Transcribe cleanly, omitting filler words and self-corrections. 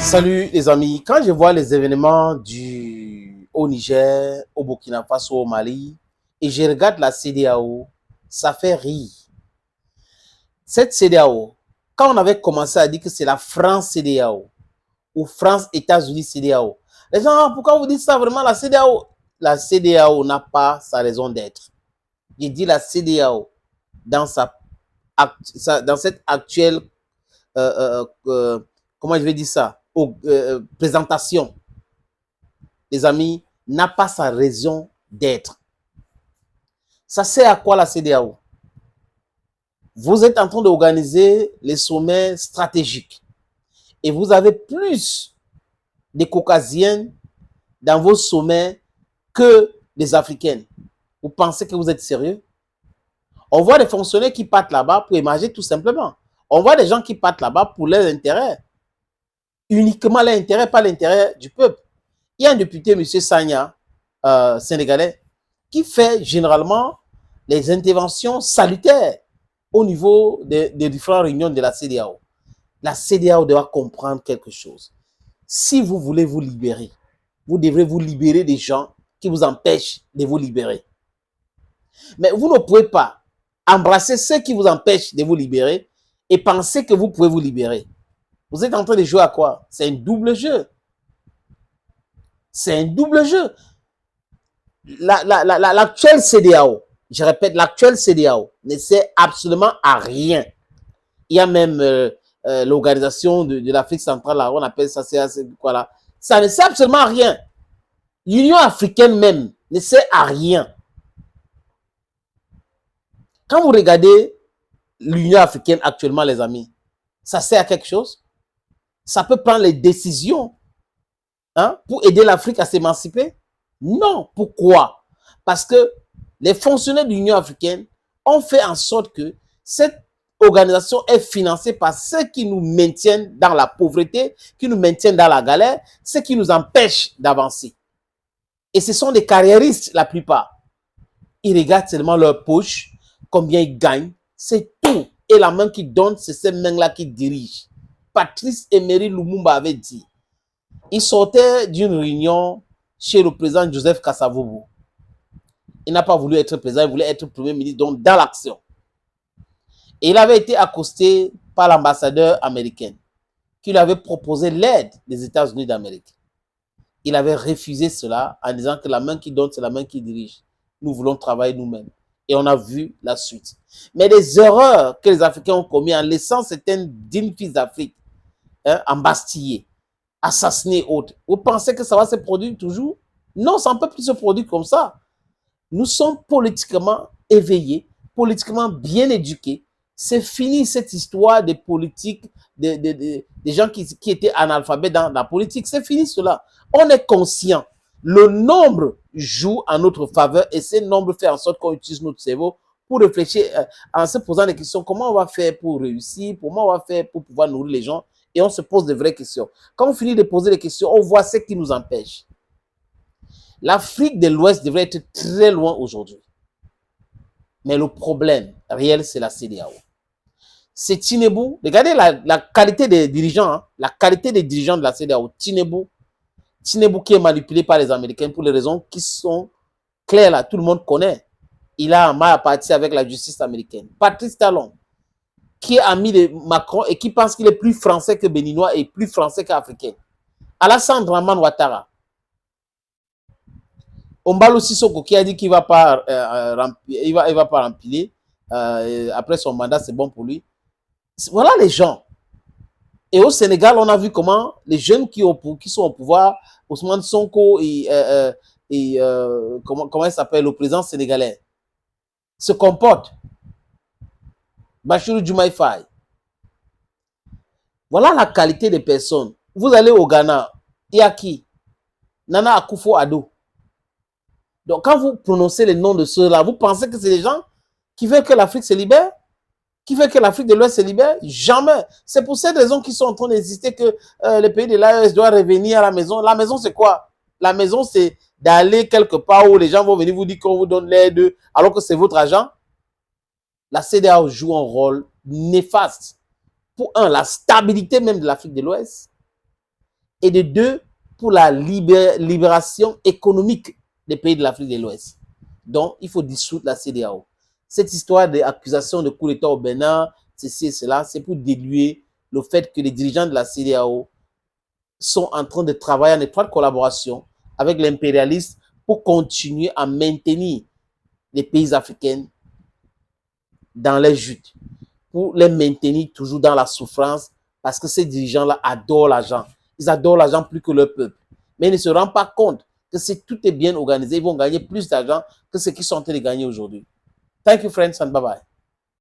Salut les amis, quand je vois les événements au Niger, au Burkina Faso, au Mali, et je regarde la CEDEAO, ça fait rire. Cette CEDEAO, quand on avait commencé à dire que c'est la France CEDEAO, ou France-États-Unis CEDEAO, les gens, pourquoi vous dites ça vraiment la CEDEAO? La CEDEAO n'a pas sa raison d'être. Je dis la CEDEAO dans, dans cette actuelle, comment je vais dire ça, présentation, les amis, n'a pas sa raison d'être. Ça sert à quoi la CEDEAO? Vous êtes en train d'organiser les sommets stratégiques et vous avez plus de Caucasiens dans vos sommets que les Africaines. Vous pensez que vous êtes sérieux? On voit des fonctionnaires qui partent là-bas pour émarger tout simplement. On voit des gens qui partent là-bas pour leurs intérêts. Uniquement l'intérêt, pas l'intérêt du peuple. Il y a un député, M. Sagna, sénégalais, qui fait généralement les interventions salutaires au niveau des différentes réunions de la CEDEAO. La CEDEAO doit comprendre quelque chose. Si vous voulez vous libérer, vous devrez vous libérer des gens qui vous empêchent de vous libérer. Mais vous ne pouvez pas embrasser ceux qui vous empêchent de vous libérer et penser que vous pouvez vous libérer. Vous êtes en train de jouer à quoi? C'est un double jeu. C'est un double jeu. L'actuelle CEDEAO, je répète, l'actuelle CEDEAO ne sert absolument à rien. Il y a même l'organisation de l'Afrique centrale, là, on appelle ça, c'est quoi là? Ça ne sert absolument à rien. L'Union africaine même ne sert à rien. Quand vous regardez l'Union africaine actuellement, les amis, ça sert à quelque chose? Ça peut prendre les décisions pour aider l'Afrique à s'émanciper? Non. Pourquoi? Parce que les fonctionnaires de l'Union africaine ont fait en sorte que cette organisation est financée par ceux qui nous maintiennent dans la pauvreté, qui nous maintiennent dans la galère, ceux qui nous empêchent d'avancer. Et ce sont des carriéristes, la plupart. Ils regardent seulement leur poche, combien ils gagnent, c'est tout. Et la main qui donne, c'est cette main-là qui dirige. Patrice Emery Lumumba avait dit, il sortait d'une réunion chez le président Joseph Kasavubu. Il n'a pas voulu être président, il voulait être premier ministre, donc dans l'action. Et il avait été accosté par l'ambassadeur américain qui lui avait proposé l'aide des États-Unis d'Amérique. Il avait refusé cela en disant que la main qui donne, c'est la main qui dirige. Nous voulons travailler nous-mêmes. Et on a vu la suite. Mais les erreurs que les Africains ont commises en laissant certains dignes fils d'Afrique embastillés, assassinés autres, vous pensez que ça va se produire toujours? Non, ça ne peut plus se produire comme ça. Nous sommes politiquement éveillés, politiquement bien éduqués. C'est fini cette histoire des politiques, des gens qui étaient analphabètes dans la politique. C'est fini cela. On est conscient. Le nombre joue en notre faveur et ce nombre fait en sorte qu'on utilise notre cerveau pour réfléchir en se posant des questions. Comment on va faire pour réussir? Comment on va faire pour pouvoir nourrir les gens? Et on se pose de vraies questions. Quand on finit de poser des questions, on voit ce qui nous empêche. L'Afrique de l'Ouest devrait être très loin aujourd'hui. Mais le problème réel, c'est la CEDEAO. C'est Tinubu. Regardez la qualité des dirigeants, hein, la qualité des dirigeants de la CEDEAO. Tinubu qui est manipulé par les Américains pour les raisons qui sont claires là, tout le monde connaît. Il a un mal à partir avec la justice américaine. Patrice Talon, qui est ami de Macron et qui pense qu'il est plus français que béninois et plus français qu'africain. Alassane Dramane Ouattara. Ombalo Sissoko qui a dit qu'il ne va pas remplir. Après son mandat, c'est bon pour lui. Voilà les gens. Et au Sénégal, on a vu comment les jeunes qui sont au pouvoir, Ousmane Sonko et comment il s'appelle, le président sénégalais, se comportent. Bassirou Diomaye Faye. Voilà la qualité des personnes. Vous allez au Ghana, il y a qui? Nana Akufo-Addo. Donc, quand vous prononcez les noms de ceux-là, vous pensez que c'est des gens qui veulent que l'Afrique se libère? Qui veut que l'Afrique de l'Ouest se libère? Jamais. C'est pour cette raison qu'ils sont en train d'insister que les pays de l'AES doivent revenir à la maison. La maison, c'est quoi? La maison, c'est d'aller quelque part où les gens vont venir vous dire qu'on vous donne l'aide alors que c'est votre argent. La CEDEAO joue un rôle néfaste pour, la stabilité même de l'Afrique de l'Ouest. et de deux, pour la libération économique des pays de l'Afrique de l'Ouest. Donc, il faut dissoudre la CEDEAO. Cette histoire d'accusation de coup d'État au Bénin, ceci et cela, c'est pour diluer le fait que les dirigeants de la CEDEAO sont en train de travailler en étroite collaboration avec l'impérialiste pour continuer à maintenir les pays africains dans les joutes, pour les maintenir toujours dans la souffrance, parce que ces dirigeants-là adorent l'argent. Ils adorent l'argent plus que leur peuple. Mais ils ne se rendent pas compte que si tout est bien organisé, ils vont gagner plus d'argent que ce qu'ils sont en train de gagner aujourd'hui. Thank you, friends, and bye-bye.